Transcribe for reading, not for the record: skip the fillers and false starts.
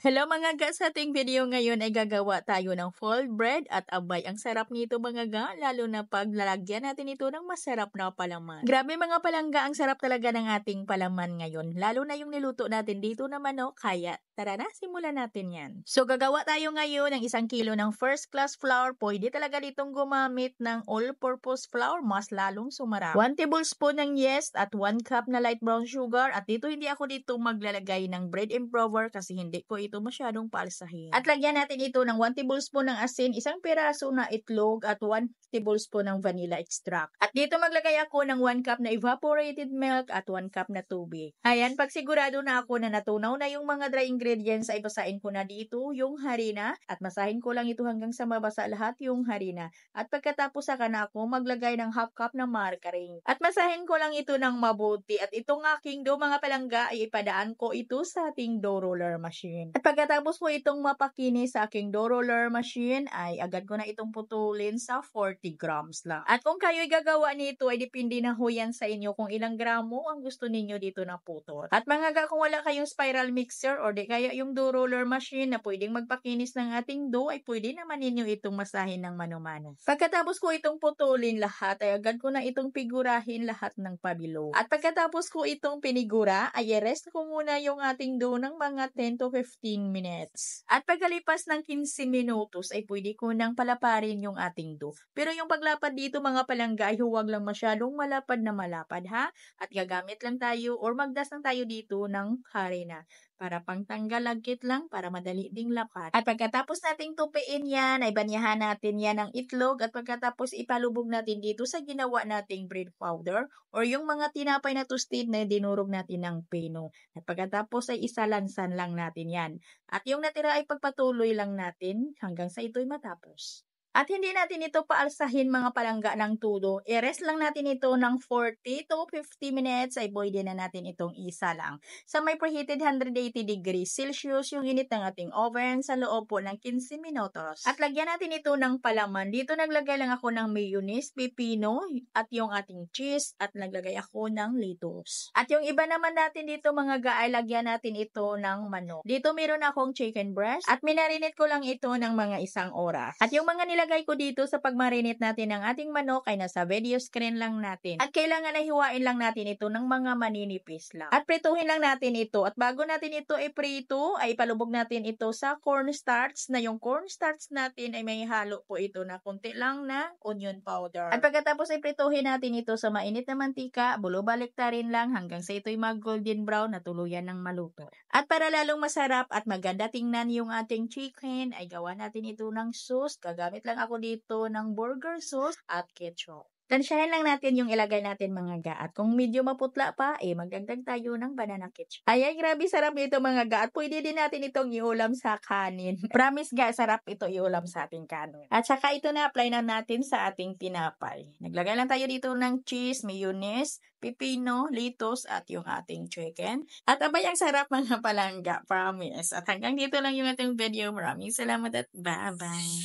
Hello mga ga, sa ating video ngayon ay gagawa tayo ng fold bread at abay ang sarap nito mga ga, lalo na pag lalagyan natin ito ng masarap na palaman. Grabe mga palangga, ang sarap talaga ng ating palaman ngayon, lalo na yung niluto natin dito na manok, kaya tara na, simulan natin yan. So gagawa tayo ngayon ng 1 kilo ng first class flour. Pwede talaga ditong gumamit ng all-purpose flour, mas lalong sumarap. 1 tablespoon ng yeast at 1 cup na light brown sugar, at dito hindi ako dito maglalagay ng bread improver kasi hindi ko ito masyadong paalsahin. At lagyan natin ito ng 1 tablespoon ng asin, 1 piraso na itlog at 1 tablespoon ng vanilla extract. At dito maglagay ako ng 1 cup na evaporated milk at 1 cup na tubig. Ayan, pag sigurado na ako na natunaw na yung mga dry ingredients, ay basahin ko na dito yung harina at masahin ko lang ito hanggang sa mabasa lahat yung harina. At pagkatapos saka na ako maglagay ng half cup na margarine. At masahin ko lang ito ng mabuti, at itong aking dough mga palangga ay ipadaan ko ito sa ating dough roller machine. At pagkatapos ko itong mapakinis sa aking dough roller machine, ay agad ko na itong putulin sa 40 grams lang. At kung kayo'y gagawa nito, ay depende na ho yan sa inyo kung ilang gramo ang gusto ninyo dito na putol. At mga ga, kung wala kayong spiral mixer or di kaya yung dough roller machine na pwedeng magpakinis ng ating dough, ay pwede naman ninyo itong masahin ng mano-mano. Pagkatapos ko itong putulin lahat, ay agad ko na itong figurahin lahat ng pabilo. At pagkatapos ko itong pinigura, ay i-rest ko muna yung ating dough ng mga 10 to 15 minutes. At pagkalipas ng 15 minutos, ay pwede ko nang palaparin yung ating dough. Pero yung paglapad dito mga palangga, ay huwag lang masyadong malapad na malapad ha. At gagamit lang tayo or magdas lang tayo dito ng harina para pangtanggal lagkit lang, para madali ding lapat. At pagkatapos nating tupiin yan, ay banyahan natin yan ng itlog, at pagkatapos ipalubog natin dito sa ginawa nating bread powder or yung mga tinapay na toasted na dinurog natin ng peno. At pagkatapos ay isalansan lang natin yan. At yung natira ay pagpatuloy lang natin hanggang sa ito'y matapos. At hindi natin ito paalsahin mga palangga ng todo. I-rest lang natin ito ng 40 to 50 minutes, ay pwede na natin itong isa lang. Sa may preheated 180 degrees Celsius yung init ng ating oven sa loob po ng 15 minutos. At lagyan natin ito ng palaman. Dito naglagay lang ako ng mayonnaise, pipino, at yung ating cheese, at naglagay ako ng lettuce. At yung iba naman natin dito mga ga, ay lagyan natin ito ng manok. Dito meron akong chicken breast at minarinate ko lang ito ng mga 1 oras. At yung mga nilagay ko dito sa pagmarinate natin ng ating manok ay nasa video screen lang natin. At kailangan ay hiwain lang natin ito ng mga maninipis lang. At prituhin lang natin ito. At bago natin ito iprito, ay palubog natin ito sa cornstarch, na yung cornstarch natin ay may halo po ito na konti lang na onion powder. At pagkatapos ay prituhin natin ito sa mainit na mantika, bulo-baliktarin lang hanggang sa ito'y mag-golden brown na tuluyan ng maluto. At para lalong masarap at maganda tingnan yung ating chicken, ay gawa natin ito ng sauce. Gagamit lang ako dito ng burger sauce at ketchup. Tansyahin lang natin yung ilagay natin mga ga. At kung medyo maputla pa, magdagdag tayo ng banana ketchup. Ay, grabe sarap ito mga ga. At pwede din natin itong iulam sa kanin. Promise ga, sarap ito iulam sa ating kanin. At saka ito na apply na natin sa ating tinapay. Naglagay lang tayo dito ng cheese, mayonnaise, pipino, lettuce, at yung ating chicken. At abay, ang sarap mga palangga. Promise. At hanggang dito lang yung ating video. Maraming salamat at bye-bye.